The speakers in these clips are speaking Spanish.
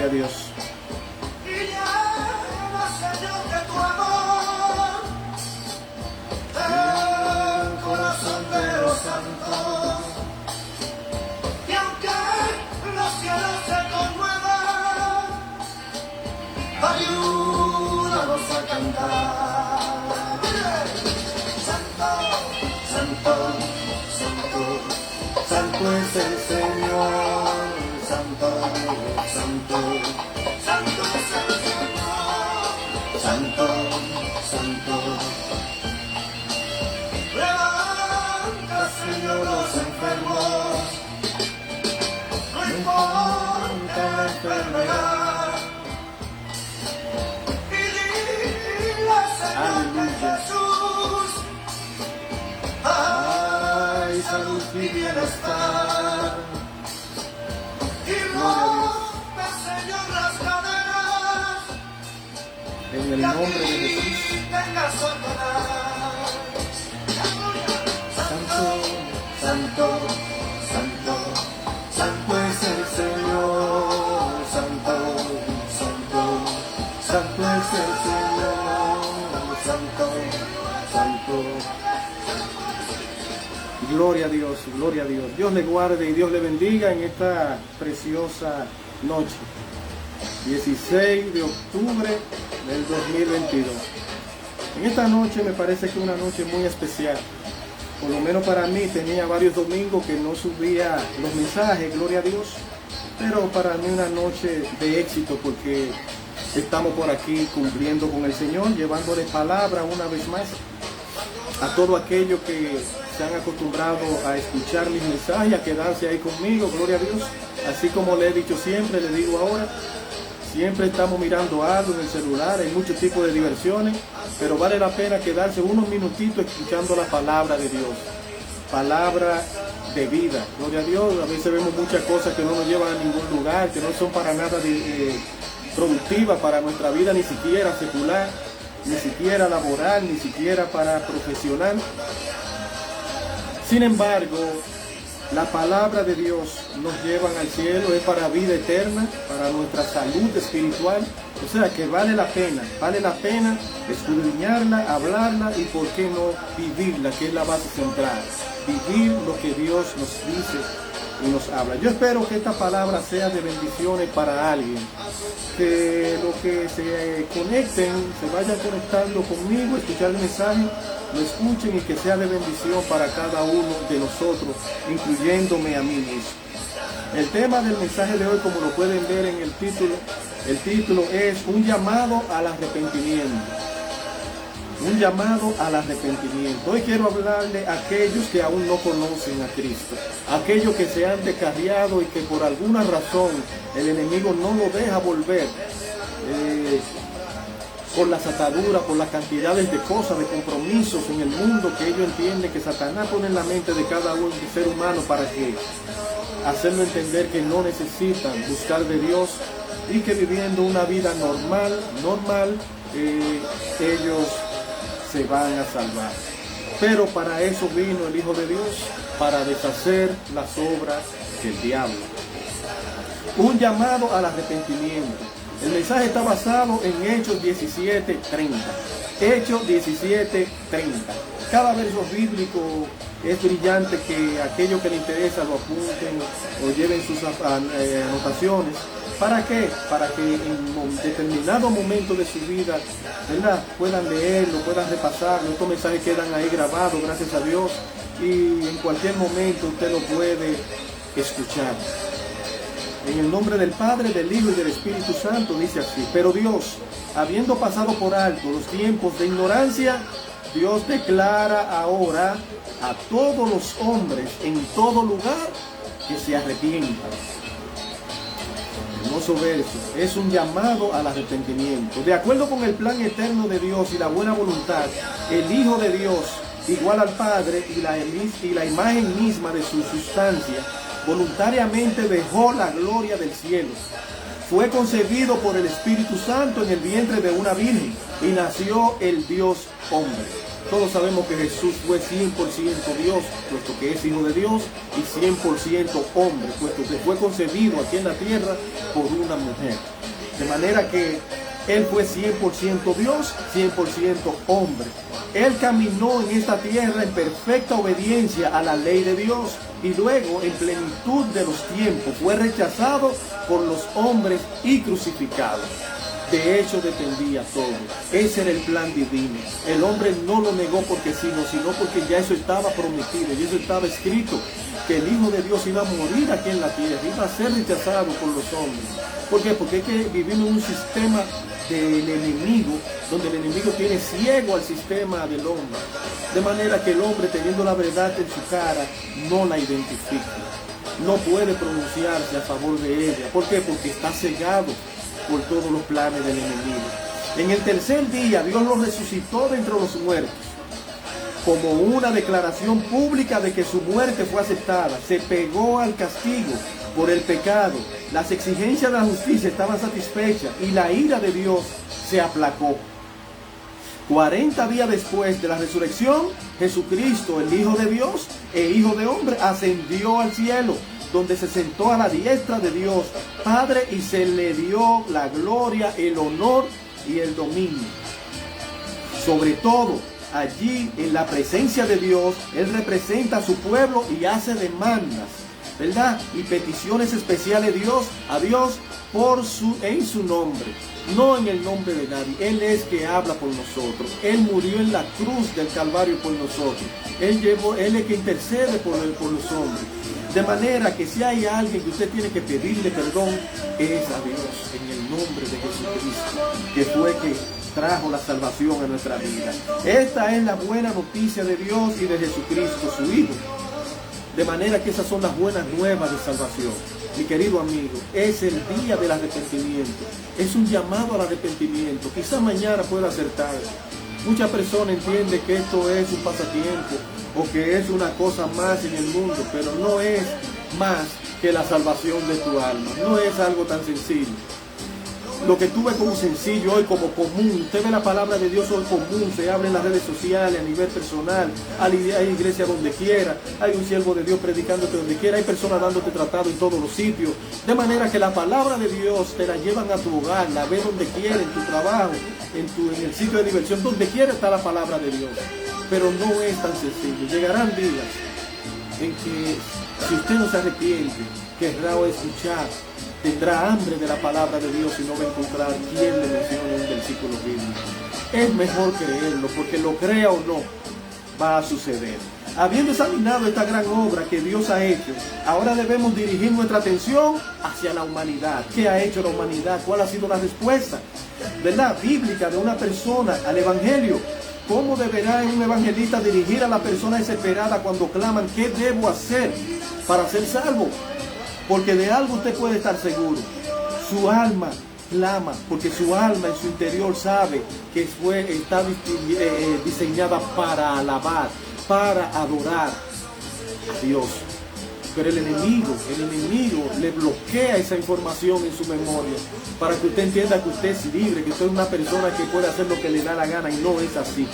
a Dios. Ayúdanos a cantar. Santo, santo, santo, santo es el Señor. Santo, santo, santo es el Señor. Santo, santo. Levanta, Señor, los enfermos. No importa la enfermedad. Aleluya. Jesús, ay, salud y bienestar. Y rompe, Señor, las cadenas. En el nombre de Jesús. Tenga soledad. Santo, Santo, santo, santo es el Señor. Santo, santo, santo es el Señor. Santo, santo. gloria a Dios, gloria a Dios. Dios le guarde y Dios le bendiga en esta preciosa noche. 16 de octubre del 2022. En esta noche me parece que es una noche muy especial. Por lo menos para mí, tenía varios domingos que no subía los mensajes, gloria a Dios. Pero para mí una noche de éxito porque estamos por aquí cumpliendo con el Señor, llevándole palabra una vez más a todos aquellos que se han acostumbrado a escuchar mis mensajes, a quedarse ahí conmigo, gloria a Dios. Así como le he dicho siempre, le digo ahora, siempre estamos mirando algo en el celular, hay muchos tipos de diversiones, pero vale la pena quedarse unos minutitos escuchando la palabra de Dios, palabra de vida, gloria a Dios. A veces vemos muchas cosas que no nos llevan a ningún lugar, que no son para nada productivas para nuestra vida, ni siquiera secular, ni siquiera laboral, ni siquiera para profesional. Sin embargo, la palabra de Dios nos lleva al cielo, es para vida eterna, para nuestra salud espiritual. O sea que vale la pena escudriñarla, hablarla y por qué no vivirla, que es la base central. Vivir lo que Dios nos dice y nos habla. Yo espero que esta palabra sea de bendiciones para alguien, que los que se conecten, se vayan conectando conmigo, escuchar el mensaje, lo escuchen y que sea de bendición para cada uno de nosotros, incluyéndome a mí mismo. El tema del mensaje de hoy, como lo pueden ver en el título es un llamado al arrepentimiento. Un llamado al arrepentimiento. Hoy quiero hablarle a aquellos que aún no conocen a Cristo, aquellos que se han descarriado y que por alguna razón el enemigo no lo deja volver, por las ataduras, por las cantidades de cosas, de compromisos en el mundo que ellos entienden que Satanás pone en la mente de cada uno de ser humano para que hacerlo entender que no necesitan buscar de Dios y que viviendo una vida normal, ellos se van a salvar. Pero para eso vino el Hijo de Dios, para deshacer las obras del diablo. Un llamado al arrepentimiento. El mensaje está basado en Hechos 17:30. Hechos 17:30. Cada verso bíblico es brillante, que aquellos que les interesa lo apunten o lleven sus anotaciones. ¿Para qué? Para que en determinado momento de su vida, ¿verdad?, puedan leerlo, puedan repasarlo. Estos mensajes quedan ahí grabados, gracias a Dios, y en cualquier momento usted lo puede escuchar. En el nombre del Padre, del Hijo y del Espíritu Santo, dice así: pero Dios, habiendo pasado por alto los tiempos de ignorancia, Dios declara ahora a todos los hombres en todo lugar que se arrepientan. Hermoso verso. Es un llamado al arrepentimiento. De acuerdo con el plan eterno de Dios y la buena voluntad, el Hijo de Dios, igual al Padre y la imagen misma de su sustancia, voluntariamente dejó la gloria del cielo. Fue concebido por el Espíritu Santo en el vientre de una virgen y nació el Dios hombre. Todos sabemos que Jesús fue 100% Dios, puesto que es Hijo de Dios, y 100% hombre, puesto que fue concebido aquí en la tierra por una mujer. De manera que Él fue 100% Dios, 100% hombre. Él caminó en esta tierra en perfecta obediencia a la ley de Dios y luego, en plenitud de los tiempos, fue rechazado por los hombres y crucificado. De hecho, dependía todo. Ese era el plan divino. El hombre no lo negó porque sí, sino porque ya eso estaba prometido, y eso estaba escrito, que el Hijo de Dios iba a morir aquí en la tierra, iba a ser rechazado por los hombres. ¿Por qué? Porque es que vivimos en un sistema del enemigo, donde el enemigo tiene ciego al sistema del hombre. De manera que el hombre, teniendo la verdad en su cara, no la identifica. No puede pronunciarse a favor de ella. ¿Por qué? Porque está cegado por todos los planes del enemigo. En el tercer día, Dios lo resucitó de entre los muertos, como una declaración pública de que su muerte fue aceptada. Se pegó al castigo por el pecado. Las exigencias de la justicia estaban satisfechas y la ira de Dios se aplacó. 40 días después de la resurrección, Jesucristo, el Hijo de Dios e Hijo de hombre, ascendió al cielo, donde se sentó a la diestra de Dios Padre, y se le dio la gloria, el honor y el dominio. Sobre todo, allí en la presencia de Dios, Él representa a su pueblo y hace demandas, ¿verdad? Y peticiones especiales a Dios en su nombre, no en el nombre de nadie. Él es que habla por nosotros. Él murió en la cruz del Calvario por nosotros. Él es que intercede por los hombres. De manera que si hay alguien que usted tiene que pedirle perdón, es a Dios, en el nombre de Jesucristo, que fue que trajo la salvación a nuestra vida. Esta es la buena noticia de Dios y de Jesucristo, su Hijo. De manera que esas son las buenas nuevas de salvación. Mi querido amigo, es el día del arrepentimiento. Es un llamado al arrepentimiento. Quizá mañana pueda ser tarde. Muchas personas entienden que esto es un pasatiempo o que es una cosa más en el mundo, pero no es más que la salvación de tu alma. No es algo tan sencillo. Lo que tú ves como sencillo hoy, como común, usted ve la palabra de Dios hoy común, se habla en las redes sociales, a nivel personal, hay iglesia donde quiera, hay un siervo de Dios predicándote donde quiera, hay personas dándote tratado en todos los sitios, de manera que la palabra de Dios te la llevan a tu hogar, la ves donde quiera, en tu trabajo, en el sitio de diversión, donde quiera está la palabra de Dios. Pero no es tan sencillo. Llegarán días en que, si usted no se arrepiente, querrá escuchar, tendrá hambre de la palabra de Dios y no va a encontrar quien le mencione un versículo bíblico. Es mejor creerlo, porque lo crea o no, va a suceder. Habiendo examinado esta gran obra que Dios ha hecho, ahora debemos dirigir nuestra atención hacia la humanidad. ¿Qué ha hecho la humanidad? ¿Cuál ha sido la respuesta, ¿verdad?, bíblica de una persona al Evangelio? ¿Cómo deberá un evangelista dirigir a la persona desesperada cuando claman, ¿qué debo hacer para ser salvo? Porque de algo usted puede estar seguro. Su alma clama, porque su alma en su interior sabe que está diseñada para alabar, para adorar a Dios. Pero el enemigo le bloquea esa información en su memoria para que usted entienda que usted es libre, que usted es una persona que puede hacer lo que le da la gana, y no es así.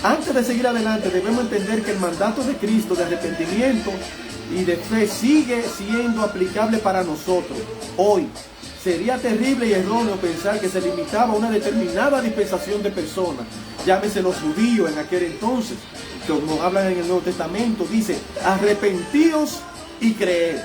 Antes de seguir adelante, debemos entender que el mandato de Cristo de arrepentimiento y de fe sigue siendo aplicable para nosotros hoy. Sería terrible y erróneo pensar que se limitaba a una determinada dispensación de personas, llámese los judíos en aquel entonces, como hablan en el Nuevo Testamento, dice, arrepentíos y creed.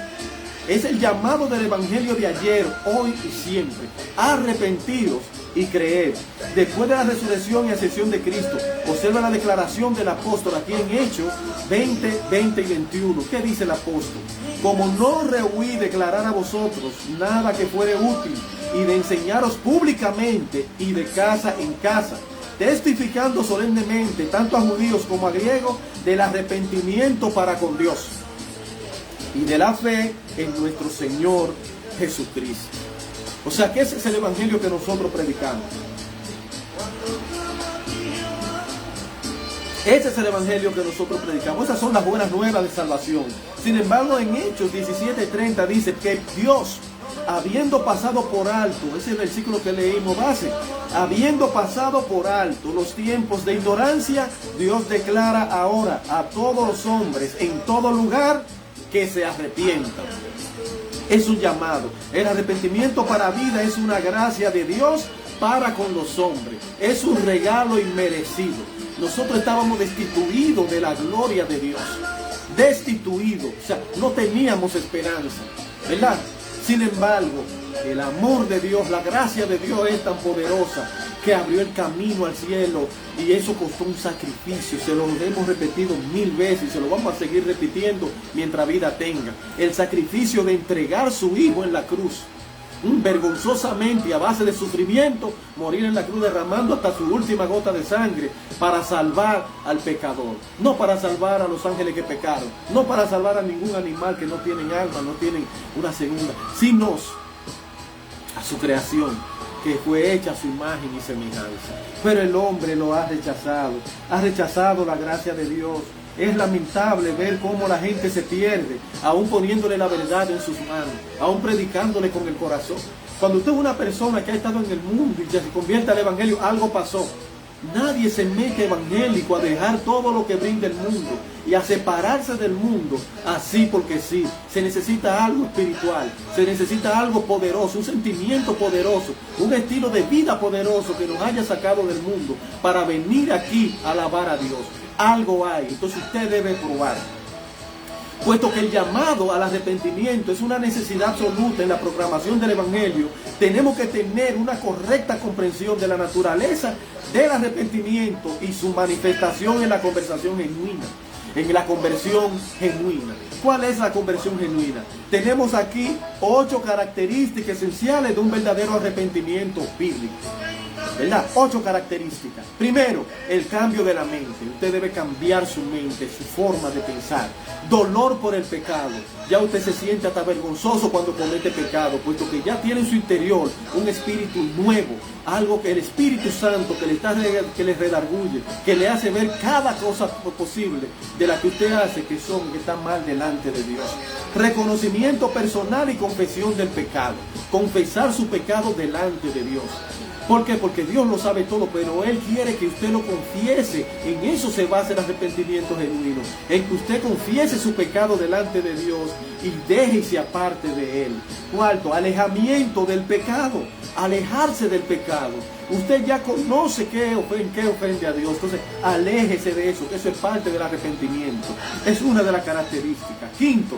Es el llamado del Evangelio de ayer, hoy y siempre. Arrepentíos y creed. Después de la resurrección y ascensión de Cristo, observa la declaración del apóstol aquí en Hechos 20, 20 y 21. ¿Qué dice el apóstol? Como no rehuí declarar a vosotros nada que fuere útil, y de enseñaros públicamente y de casa en casa, testificando solemnemente tanto a judíos como a griegos del arrepentimiento para con Dios y de la fe en nuestro Señor Jesucristo. O sea que ese es el evangelio que nosotros predicamos. Ese es el evangelio que nosotros predicamos. Esas son las buenas nuevas de salvación. Sin embargo, en Hechos 17:30 dice que Dios, habiendo pasado por alto, ese versículo que leímos base, habiendo pasado por alto los tiempos de ignorancia, Dios declara ahora a todos los hombres en todo lugar que se arrepientan. es un llamado. El arrepentimiento para vida es una gracia de Dios para con los hombres. Es un regalo inmerecido. Nosotros estábamos destituidos de la gloria de Dios. Destituidos. O sea, no teníamos esperanza, ¿verdad? Sin embargo, el amor de Dios, la gracia de Dios es tan poderosa que abrió el camino al cielo, y eso costó un sacrificio. Se lo hemos repetido 1000 veces y se lo vamos a seguir repitiendo mientras vida tenga. El sacrificio de entregar su hijo en la cruz, vergonzosamente y a base de sufrimiento, morir en la cruz derramando hasta su última gota de sangre para salvar al pecador, no para salvar a los ángeles que pecaron, no para salvar a ningún animal que no tienen alma, no tienen una segunda, sino a su creación, que fue hecha a su imagen y semejanza. Pero el hombre lo ha rechazado la gracia de Dios. Es lamentable ver cómo la gente se pierde, aún poniéndole la verdad en sus manos, aún predicándole con el corazón. Cuando usted es una persona que ha estado en el mundo y se convierte al evangelio, algo pasó. Nadie se mete evangélico a dejar todo lo que brinda el mundo y a separarse del mundo así porque sí. Se necesita algo espiritual, se necesita algo poderoso, un sentimiento poderoso, un estilo de vida poderoso que nos haya sacado del mundo para venir aquí a alabar a Dios. Algo hay, entonces usted debe probar. Puesto que el llamado al arrepentimiento es una necesidad absoluta en la proclamación del evangelio, tenemos que tener una correcta comprensión de la naturaleza del arrepentimiento y su manifestación en la conversión genuina. En la conversión genuina. ¿Cuál es la conversión genuina? Tenemos aquí 8 características esenciales de un verdadero arrepentimiento bíblico, ¿verdad? 8 características. Primero, el cambio de la mente. Usted debe cambiar su mente, su forma de pensar. Dolor por el pecado. Ya usted se siente hasta vergonzoso cuando comete pecado, puesto que ya tiene en su interior un espíritu nuevo, algo que el Espíritu Santo que le redarguye, que le hace ver cada cosa posible de la que usted hace que está mal delante de Dios. Reconocimiento personal y confesión del pecado. Confesar su pecado delante de Dios. ¿Por qué? Porque Dios lo sabe todo, pero Él quiere que usted lo confiese. En eso se basa el arrepentimiento genuino. En que usted confiese su pecado delante de Dios y déjese aparte de Él. Cuarto, alejamiento del pecado. Alejarse del pecado. Usted ya conoce qué ofende a Dios. Entonces, aléjese de eso, que eso es parte del arrepentimiento. Es una de las características. Quinto,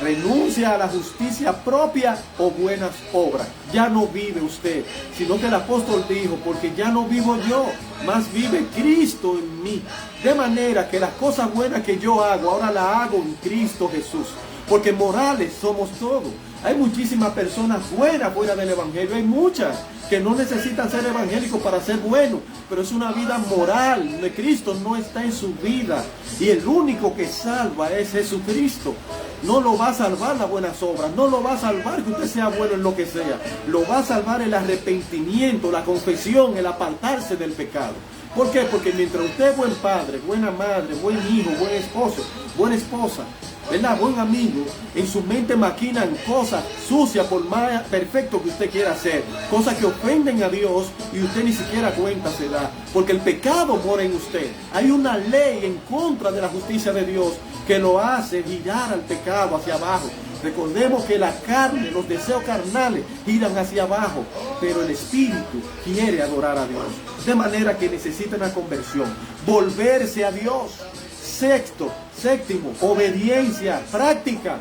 renuncia a la justicia propia o buenas obras. Ya no vive usted, sino que el apóstol dijo, porque ya no vivo yo, más vive Cristo en mí. De manera que las cosas buenas que yo hago, ahora las hago en Cristo Jesús. Porque morales somos todos. Hay muchísimas personas buenas fuera del evangelio. Hay muchas que no necesitan ser evangélicos para ser buenos. Pero es una vida moral. De Cristo no está en su vida. Y el único que salva es Jesucristo. No lo va a salvar las buenas obras. No lo va a salvar que usted sea bueno en lo que sea. Lo va a salvar el arrepentimiento, la confesión, el apartarse del pecado. ¿Por qué? Porque mientras usted es buen padre, buena madre, buen hijo, buen esposo, buena esposa, ¿verdad? Buen amigo, en su mente maquinan cosas sucias por más perfecto que usted quiera hacer, cosas que ofenden a Dios y usted ni siquiera cuenta se da, porque el pecado mora en usted. Hay una ley en contra de la justicia de Dios que lo hace girar al pecado hacia abajo. Recordemos que la carne, los deseos carnales giran hacia abajo, pero el espíritu quiere adorar a Dios. De manera que necesita una conversión, volverse a Dios. Séptimo, obediencia práctica.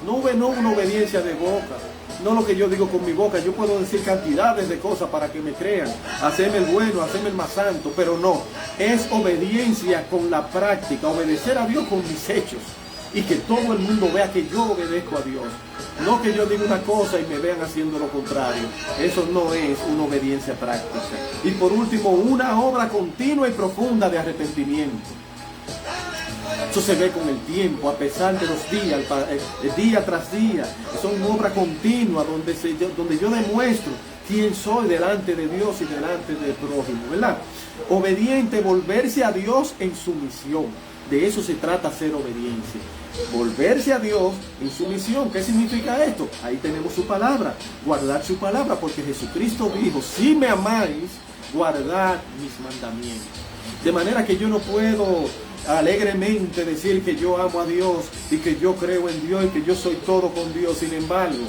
No una obediencia de boca, no lo que yo digo con mi boca. Yo puedo decir cantidades de cosas para que me crean, hacerme el bueno, hacerme el más santo, pero no, es obediencia con la práctica, obedecer a Dios con mis hechos. Y que todo el mundo vea que yo obedezco a Dios. No que yo diga una cosa y me vean haciendo lo contrario. Eso no es una obediencia práctica. Y por último, una obra continua y profunda de arrepentimiento. Eso se ve con el tiempo, a pesar de los días, día tras día. Son obra continua donde yo demuestro quién soy delante de Dios y delante del prójimo, ¿verdad? Obediente, volverse a Dios en sumisión. De eso se trata ser obediencia. Volverse a Dios en su misión. ¿Qué significa esto? Ahí tenemos su palabra. Guardar su palabra, porque Jesucristo dijo, si me amáis, guardad mis mandamientos. De manera que yo no puedo alegremente decir que yo amo a Dios y que yo creo en Dios y que yo soy todo con Dios. Sin embargo,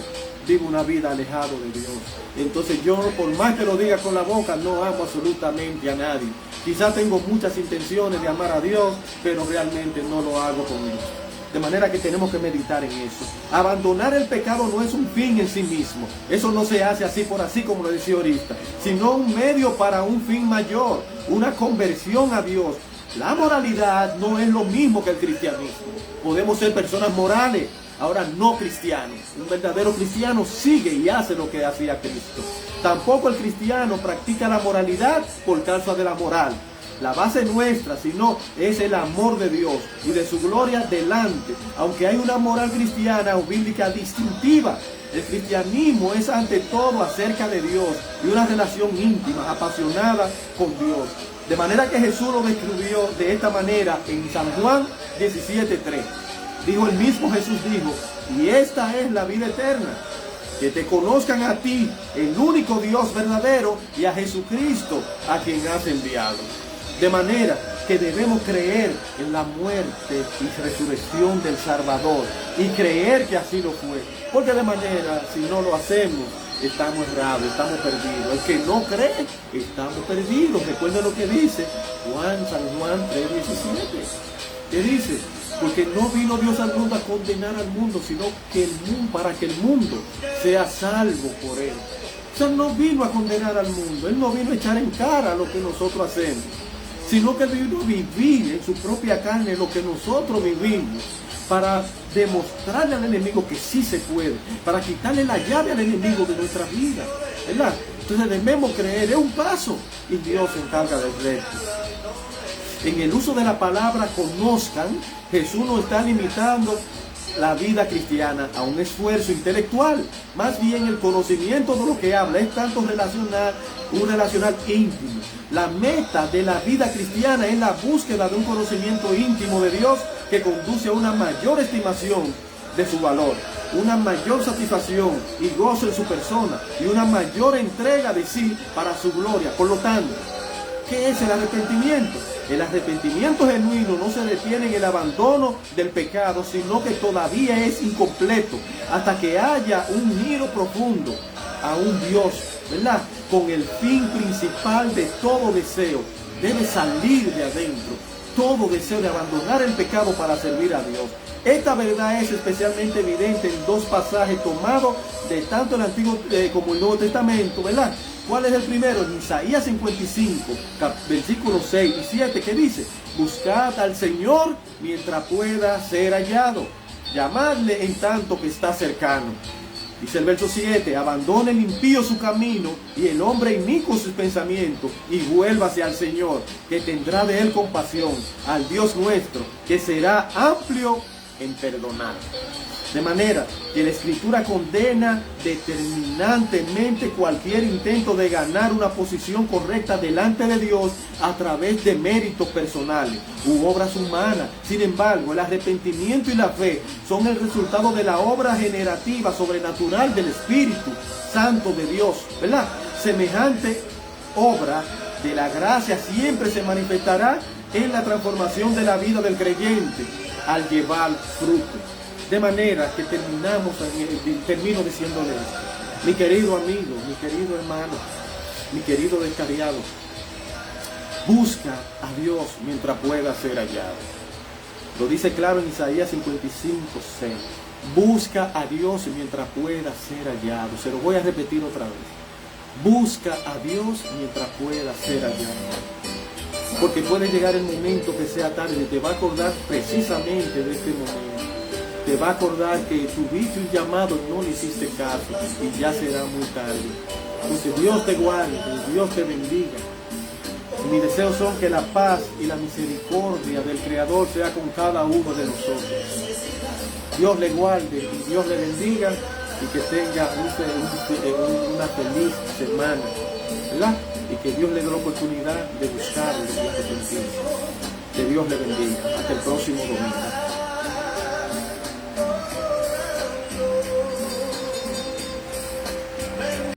vivo una vida alejado de Dios. Entonces yo, por más que lo diga con la boca, no amo absolutamente a nadie. Quizás tengo muchas intenciones de amar a Dios, pero realmente no lo hago con Él. De manera que tenemos que meditar en eso. Abandonar el pecado no es un fin en sí mismo. Eso no se hace así por así, como lo decía ahorita, sino un medio para un fin mayor, una conversión a Dios. La moralidad no es lo mismo que el cristianismo. Podemos ser personas morales, ahora no cristianos. Un verdadero cristiano sigue y hace lo que hacía Cristo. Tampoco el cristiano practica la moralidad por causa de la moral. La base nuestra, sino es el amor de Dios y de su gloria delante. Aunque hay una moral cristiana o bíblica distintiva, el cristianismo es ante todo acerca de Dios y una relación íntima, apasionada con Dios. De manera que Jesús lo describió de esta manera en San Juan 17:3. Dijo el mismo Jesús, dijo, y esta es la vida eterna, que te conozcan a ti, el único Dios verdadero, y a Jesucristo, a quien has enviado. De manera que debemos creer en la muerte y resurrección del Salvador y creer que así lo fue. Porque de manera, si no lo hacemos, estamos errados, estamos perdidos. El que no cree, estamos perdidos. Recuerda lo que dice San Juan 3:17. ¿Qué dice? Porque no vino Dios al mundo a condenar al mundo, sino que para que el mundo sea salvo por Él. O sea, no vino a condenar al mundo. Él no vino a echar en cara lo que nosotros hacemos, sino que vino a vivir en su propia carne lo que nosotros vivimos, para demostrarle al enemigo que sí se puede, para quitarle la llave al enemigo de nuestra vida, ¿verdad? Entonces debemos creer, es un paso, y Dios se encarga del resto. En el uso de la palabra conozcan, Jesús no está limitando la vida cristiana a un esfuerzo intelectual. Más bien el conocimiento de lo que habla es tanto un relacional íntimo. La meta de la vida cristiana es la búsqueda de un conocimiento íntimo de Dios que conduce a una mayor estimación de su valor, una mayor satisfacción y gozo en su persona y una mayor entrega de sí para su gloria. Por lo tanto, ¿qué es el arrepentimiento? El arrepentimiento genuino no se detiene en el abandono del pecado, sino que todavía es incompleto hasta que haya un giro profundo a un Dios, ¿verdad? Con el fin principal de todo deseo. Debe salir de adentro todo deseo de abandonar el pecado para servir a Dios. Esta verdad es especialmente evidente en dos pasajes tomados de tanto el Antiguo como el Nuevo Testamento, ¿verdad? ¿Cuál es el primero? En Isaías 55, versículos 6 y 7, que dice: buscad al Señor mientras pueda ser hallado, llamadle en tanto que está cercano. Dice el verso 7, abandone el impío su camino y el hombre inicuo sus pensamientos y vuélvase al Señor, que tendrá de él compasión, al Dios nuestro, que será amplio en perdonar. De manera que la Escritura condena determinantemente cualquier intento de ganar una posición correcta delante de Dios a través de méritos personales u obras humanas. Sin embargo, el arrepentimiento y la fe son el resultado de la obra generativa sobrenatural del Espíritu Santo de Dios, ¿verdad? Semejante obra de la gracia siempre se manifestará en la transformación de la vida del creyente al llevar fruto. De manera que termino diciéndole esto. Mi querido amigo, mi querido hermano, mi querido descarriado, busca a Dios mientras pueda ser hallado. Lo dice claro en Isaías 55:6. Busca a Dios mientras pueda ser hallado. Se lo voy a repetir otra vez. Busca a Dios mientras pueda ser hallado. Porque puede llegar el momento que sea tarde, te va a acordar precisamente de este momento. Te va a acordar que tuviste un llamado y no le hiciste caso, y ya será muy tarde. Entonces Dios te guarde, Dios te bendiga. Y mis deseos son que la paz y la misericordia del Creador sea con cada uno de nosotros. Dios le guarde y Dios le bendiga, y que tenga una feliz semana, ¿verdad? Y que Dios le dé la oportunidad de buscarle y arrepentirse. Que Dios le bendiga. Hasta el próximo domingo.